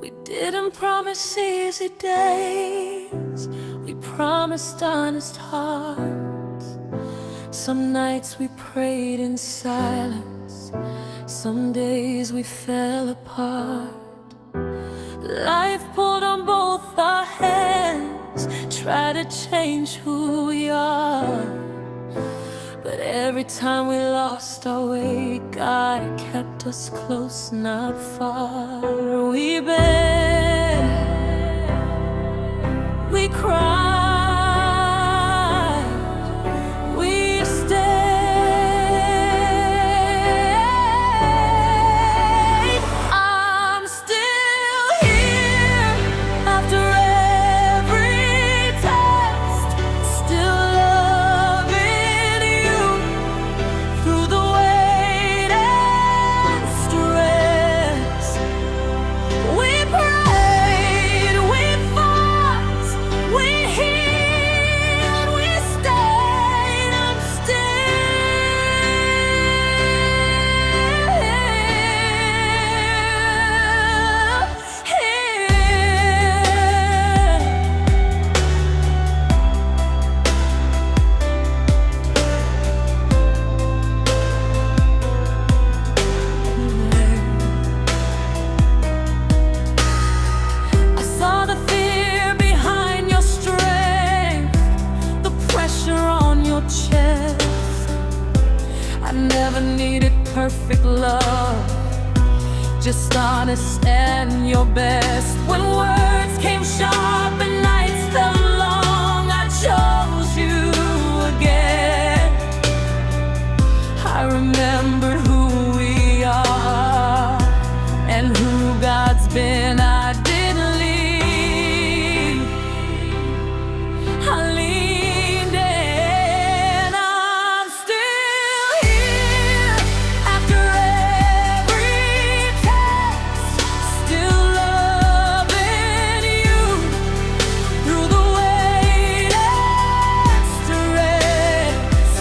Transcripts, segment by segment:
We didn't promise easy days, we promised honest hearts. Some nights we prayed in silence, some days we fell apart. Life pulled on both our hands, tried to change who we are. But every time we lost our way, God kept us close, not far. We begged, we cried, we stayed. I'm still here after every test, still loving you through the weight and stress. We prayed, we fought, we healed, we stayed. I'm still I saw the fear behind your strength, the pressure on your chest. I never needed perfect love, just honest and your best. When words came sharp and nights felt long, I chose you again. I remember who we are and who God's been. I didn't leave, I leaned in. I'm still here after every test, still loving you through the weight and stress.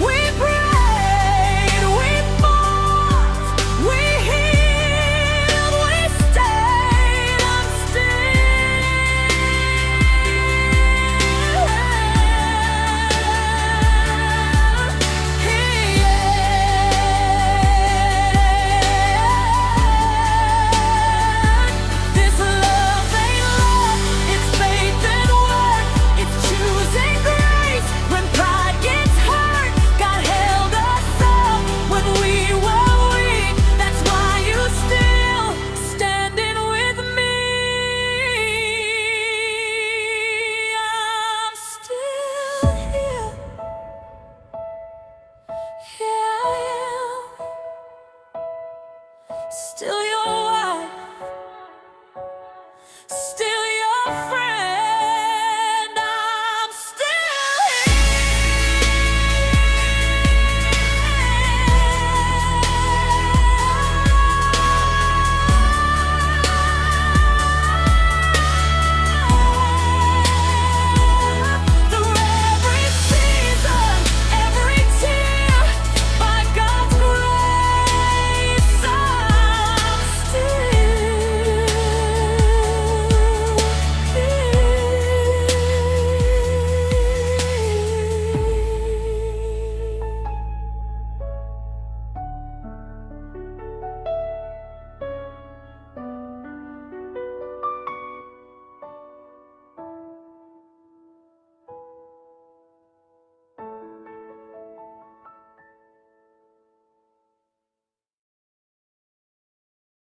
We prayed, we fought, we healed, we stayed. I'm still here. This love ain't love, it's faith and work, it's choosing grace. When pride gets hurt, God held us up when we were weak. That's why you still standing with me. I'm still here. Yeah, I am. Still your wife.